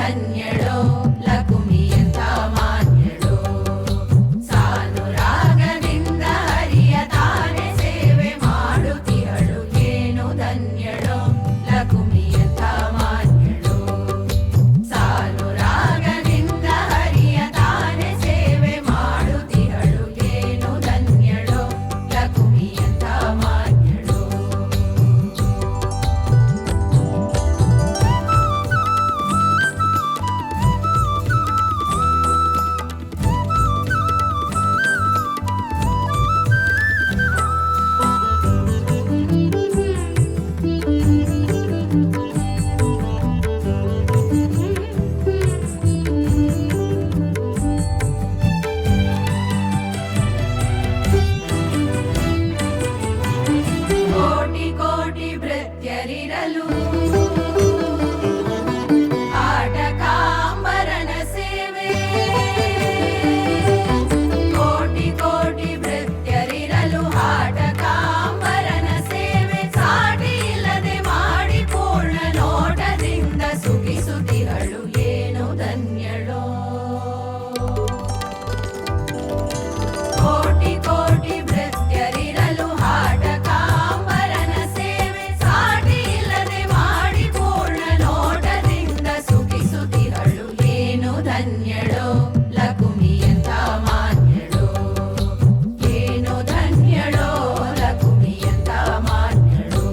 ಧನ್ಯಳೋ ಲಕುಮಿ ಎಂಥ ಮಾನ್ಯಳೋ. ಸಾನುರಾಗದಿಂದ ಹರಿಯ ತಾನೆ ಸೇವೆ ಮಾಡುತ್ತಿಹಳು ಏನು ಧನ್ಯಳೋ ಲಕುಮಿ ಎಂಥ ಮಾನ್ಯಳೋ. ಸಾನುರಾಗದಿಂದ ಹರಿಯ ತಾನೆ ಸೇವೆ ಮಾಡುತ್ತಿಹಳು ಏನು ಧನ್ಯಳೋ ಲಕುಮಿ ಎಂಥ ಮಾನ್ಯಳೋ. ಕೋಟಿ ಕೋಟಿ ಭೃತ್ಯರಿರಲು ಆಟಕಾಂಬರನ ಸೇವೆ. ಕೋಟಿ ಕೋಟಿ ಭೃತ್ಯರಿರಲು ಆಟಕಾಂಬರನ ಸೇವೆ. ಸಾಟಿ ಇಲ್ಲದೆ ಮಾಡಿ ಪೂರ್ಣ ನೋಟದಿಂದ ಸುಖಿಸುತ್ತಿಹಳು ಏನು ಧನ್ಯಳೋ. ಕೋಟಿ ಕೋಟಿ ಭೃತ್ಯರಿರಲು ಆಟಕಾಂಬರನ ಸೇವೆ. ಸಾಟಿ ಇಲ್ಲದೆ ಮಾಡಿ ಪೂರ್ಣ ನೋಟದಿಂದ ಸುಖಿಸುತ್ತಿಹಳು ಏನು ಧನ್ಯಳೋ ಲಕುಮಿ ಎಂಥ ಮಾನ್ಯಳೋ. ಏನು ಧನ್ಯಳೋ ಲಕುಮಿ ಎಂಥ ಮಾನ್ಯಳೋ.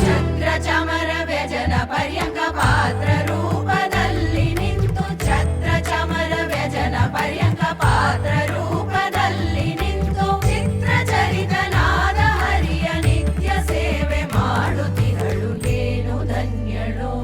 ಛತ್ರ ಚಮರ ವ್ಯಜನ ಪರ್ಯಂಕ ಪಾತ್ರ ರೂಪದಲ್ಲಿ ನಿಂತು. ಛತ್ರ ಚಮರ ವ್ಯಜನ ಪರ್ಯಂಕ ಪಾತ್ರ ರೂಪದಲ್ಲಿ ನಿಂತು. ಚಿತ್ರಚರಿತನಾದ ಹರಿಯ ನಿತ್ಯ ಸೇವೆ ಮಾಡುತ್ತಿಹಳು ಏನು ಧನ್ಯಳೋ.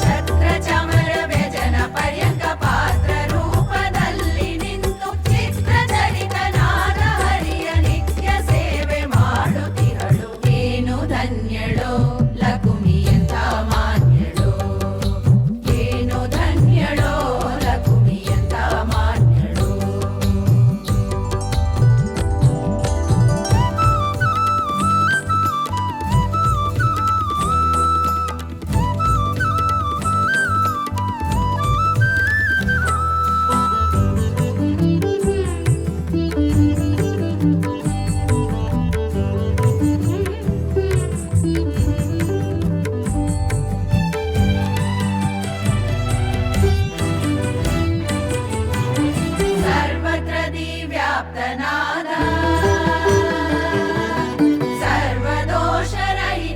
ಛತ್ರ ಚಮರ ವ್ಯಜನ ಪರ್ಯಂಕ ಪಾತ್ರ ರೂಪದಲ್ಲಿ ನಿಂತು. ಚಿತ್ರಚರಿತನಾದ ಹರಿಯ ನಿತ್ಯ ಸೇವೆ ಮಾಡುತ್ತಿಹಳು ಏನು ಧನ್ಯಳೋ ಲಕುಮಿ ಎಂಥ ಮಾನ್ಯಳೋ. ಏನು ಧನ್ಯಳೋ ಲಕುಮಿ ಎಂಥ ಮಾನ್ಯಳೋ. ಸರ್ವತ್ರ ದಿವ್ಯಾಪ್ತನಾದ ಸರ್ವದೋಷರಹಿತನಾದ.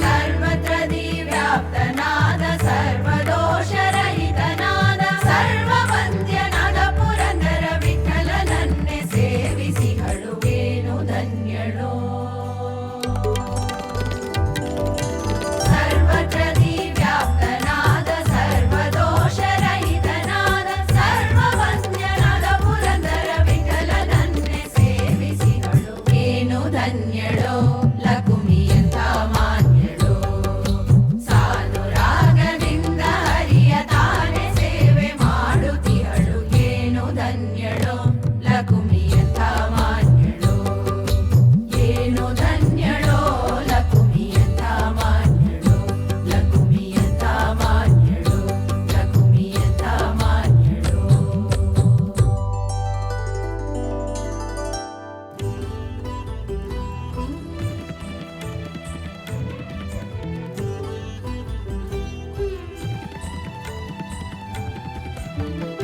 ಸರ್ವತ್ರ ದಿವ್ಯಾಪ್ತನಾದ ಸರ್ವದೋಷರಹಿತನಾದ. ಸರ್ವವಂದ್ಯನಾದ ಪುರಂದರ ವಿಠಲನನ್ನೇ ಸೇವಿಸಿಹಳು ಏನು ಧನ್ಯಳೋ. ಸರ್ವತ್ರ ದಿವ್ಯಾಪ್ತನಾದ ಸರ್ವದೋಷರಹಿತನಾದ. ಸರ್ವವಂದ್ಯನಾದ ಪುರಂದರ ವಿಠಲನನ್ನೇ ಸೇವಿಸಿಹಳು ಏನು ಧನ್ಯಳೋ ಲಕುಮಿ ಎಂಥ ಮಾನ್ಯಳೋ. ಸಾನುರಾಗದಿಂದ ಹರಿಯ ತಾನೆ ಸೇವೆ ಮಾಡುತ್ತಿಹಳು ಏನು ಧನ್ಯಳೋ ಲಕುಮಿ ಎಂಥ ಮಾನ್ಯಳೋ. ಏನು ಧನ್ಯಳೋ ಲಕುಮಿ ಎಂಥ ಮಾನ್ಯಳೋ. ಲಕುಮಿ ಎಂಥ ಮಾನ್ಯಳೋ. ಲಕುಮಿ ಎಂಥ ಮಾನ್ಯಳೋ. Thank you.